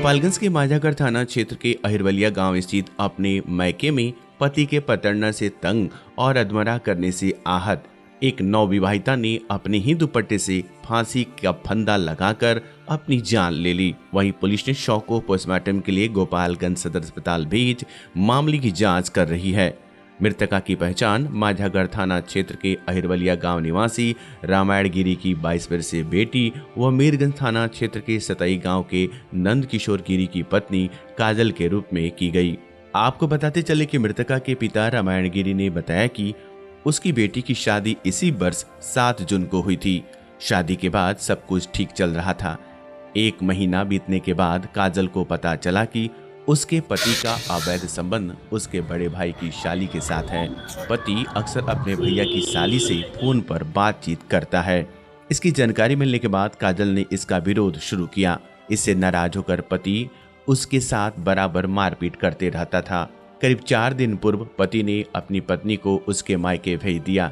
गोपालगंज के माझागढ़ थाना क्षेत्र के अहिरवलिया गांव स्थित अपने मैके में पति के प्रताड़ना से तंग और अधमरा करने से आहत एक नवविवाहिता ने अपने ही दुपट्टे से फांसी का फंदा लगाकर अपनी जान ले ली। वहीं पुलिस ने शव को पोस्टमार्टम के लिए गोपालगंज सदर अस्पताल भेज मामले की जांच कर रही है। मृतका की पहचान माझागढ़ थाना क्षेत्र के अहिरवलिया गांव निवासी रामायण गिरी की 22 वर्षीय बेटी व मीरगंज थाना क्षेत्र के सतई गांव के नंद किशोर गिरी की पत्नी काजल के रूप में की गई। आपको बताते चले कि मृतका के पिता रामायण गिरी ने बताया कि उसकी बेटी की शादी इसी वर्ष 7 जून को हुई थी। शादी के बाद सब कुछ ठीक चल रहा था। 1 महीना बीतने के बाद काजल को पता चला कि उसके पति का अवैध संबंध उसके बड़े भाई की शाली के साथ है। पति अक्सर अपने भैया की साली से फोन पर बातचीत करता है। इसकी जानकारी मिलने के बाद काजल ने इसका विरोध शुरू किया। इससे नाराज होकर पति उसके साथ बराबर मारपीट करते रहता था। करीब 4 दिन पूर्व पति ने अपनी पत्नी को उसके मायके भेज दिया।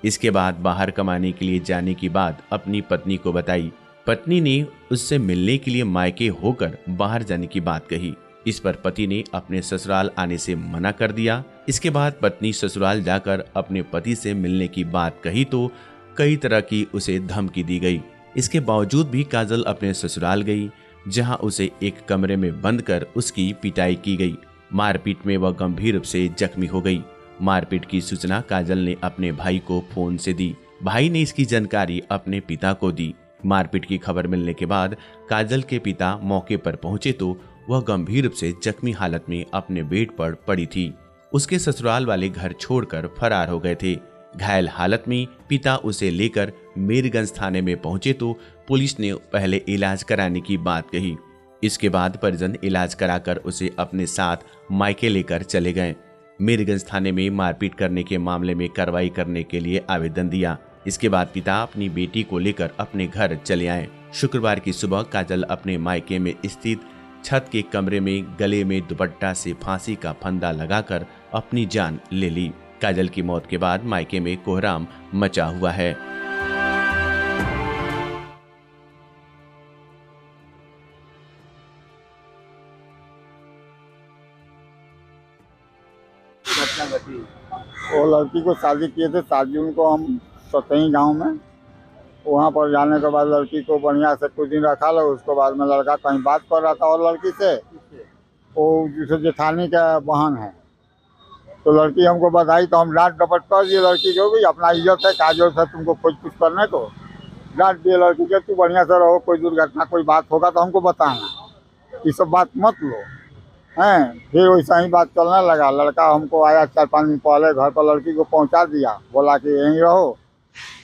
इसके बाद बाहर कमाने के लिए जाने की बात अपनी पत्नी को बताई। पत्नी ने उससे मिलने के लिए मायके होकर बाहर जाने की बात कही। इस पर पति ने अपने ससुराल आने से मना कर दिया। इसके बाद पत्नी ससुराल जाकर अपने पति से मिलने की बात कही तो कई तरह की उसे धमकी दी गई। इसके बावजूद भी काजल अपने ससुराल गई, जहां उसे एक कमरे में बंद कर उसकी पिटाई की गई। मारपीट में वह गंभीर रूप से जख्मी हो गई। मारपीट की सूचना काजल ने अपने भाई को फोन से दी। भाई ने इसकी जानकारी अपने पिता को दी। मारपीट की खबर मिलने के बाद काजल के पिता मौके पर पहुंचे तो वह गंभीर रूप से जख्मी हालत में अपने बेड पर पड़ी थी। उसके ससुराल वाले घर छोड़कर फरार हो गए थे। घायल हालत में पिता उसे लेकर मीरगंज थाने में पहुंचे तो पुलिस ने पहले इलाज कराने की बात कही। इसके बाद परिजन इलाज कराकर उसे अपने साथ मायके लेकर चले गए। मीरगंज थाने में मारपीट करने के मामले में कार्रवाई करने के लिए आवेदन दिया। इसके बाद पिता अपनी बेटी को लेकर अपने घर चले आए। शुक्रवार की सुबह काजल अपने मायके में स्थित छत के कमरे में गले में दुपट्टा से फांसी का फंदा लगाकर अपनी जान ले ली। काजल की मौत के बाद मायके में कोहराम मचा हुआ है। वो लड़की को शादी किए थे 7 जून को हम सतई गांव में। वहाँ पर जाने के बाद लड़की को बढ़िया से कुछ दिन रखा लो। उसके बाद में लड़का कहीं बात कर रहा था और लड़की से, वो जिसे जेठानी का बहन है, तो लड़की हमको बताई तो हम डांट डपट कर दिए लड़की को भी। अपना इज्जत है, क्या जरूरत है तुमको खोज कुछ करने को। डांट दिए लड़की के, तू बढ़िया से रहो, कोई दुर्घटना कोई बात होगा तो हमको बताना, ये सब बात मत लो हैं। फिर वैसा ही बात चलने लगा। लड़का हमको आया 4-5 दिन पहले घर पर, लड़की को पहुंचा दिया, बोला कि यहीं रहो,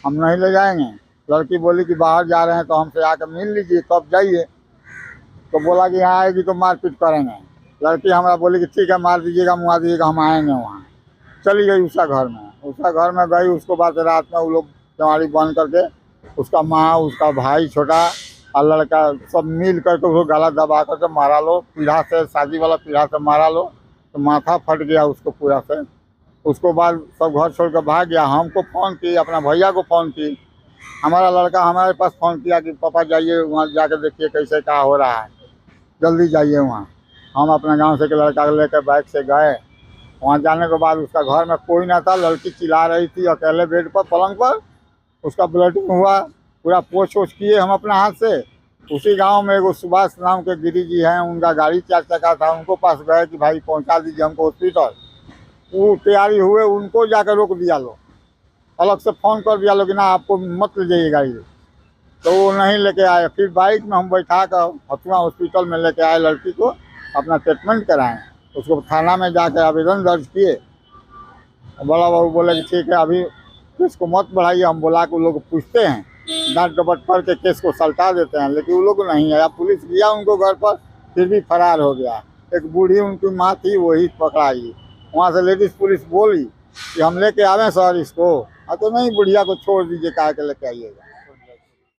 हम नहीं ले जाएंगे। लड़की बोली कि बाहर जा रहे हैं तो हमसे आकर मिल लीजिए, तब जाइए। तो बोला कि यहाँ आएगी तो मारपीट करेंगे। लड़की हमारा बोली कि ठीक है, मार दीजिएगा, मुआ दीजिएगा, हम आएंगे वहाँ। चली गई उसका घर में। उसका घर में गई, उसको बाद रात में वो लोग चमाड़ी बंद करके, उसका माँ, उसका भाई छोटा और लड़का सब मिल करके उसको गला दबा करके मारा लो, पीढ़ा से, शादी वाला पीढ़ा से मारा लो, तो माथा फट गया उसको पूरा से। उसको बाद सब घर छोड़ कर भाग गया। हमको फ़ोन की, अपना भैया को फ़ोन की, हमारा लड़का हमारे पास फ़ोन किया कि पापा जाइए वहाँ जाकर देखिए कैसे क्या हो रहा है, जल्दी जाइए वहाँ। हम अपने गांव से के लड़का को लेकर बाइक से गए। वहाँ जाने के बाद उसका घर में कोई ना था। लड़की चिल्ला रही थी अकेले बेड पर, पलंग पर। उसका ब्लडिंग हुआ, पूरा पोछ ओछ किए हम अपने हाथ से। उसी गांव में एगो सुभाष नाम के गिरी जी हैं, उनका गाड़ी 4 चक्का था, उनको पास गए कि भाई पहुँचा दीजिए हमको हॉस्पिटल। वो तैयारी हुए, उनको जाकर रोक दिया लो, अलग से फ़ोन कर दिया लोग ना आपको मत ले जाइए गाड़ी। तो वो नहीं लेके आए। फिर बाइक में हम बैठा कर हथुआ हॉस्पिटल में लेके आए लड़की को, अपना ट्रीटमेंट कराएं। उसको थाना में जाकर आवेदन दर्ज किए। बड़ा बाबू बोले कि ठीक है, अभी केस को मत बढ़ाइए। हम बोला कि वो लोग पूछते हैं, डांट डपट करके केस को सल्टा देते हैं, लेकिन वो लोग नहीं आया। पुलिस गया उनको घर पर, फिर भी फरार हो गया। एक बूढ़ी उनकी माँ थी, वही पकड़ाई। वहाँ से लेडीज़ पुलिस बोली कि हम लेके आवें सर इसको। तो नहीं, बुढ़िया को छोड़ दीजिए, कहा के लेके आइएगा।